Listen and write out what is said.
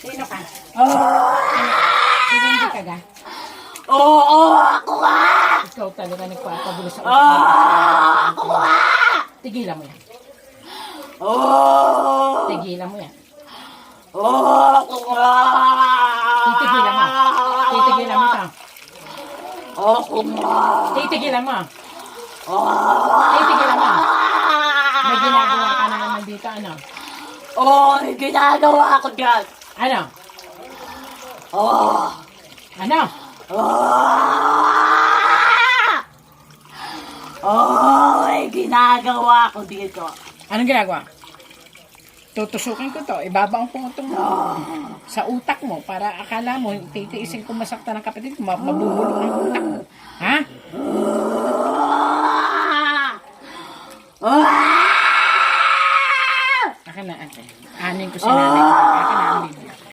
Sino ka? Sino hindi ka ga? Oo, ako nga! Ikaw talaga nagpapagulo sa Ako nga! Tigilan mo yan. Tigilan mo yan. Ako nga! Titigilan mo. Titigilan mo ka. Ako nga! Titigilan mo. Titigilan mo. May ginagawa ka na naman dito, ano? May ginagawa ko dyan! Ano? Ano? May ginagawa ko dito. Anong ginagawa? Tutusukin ko to. Ibabaon ko itong sa utak mo para akala mo titiisin ko masakta ng kapatid ko. Mabubulok ang utak mo. Ha? Akin na, akin. Anin ko si nanay. Akin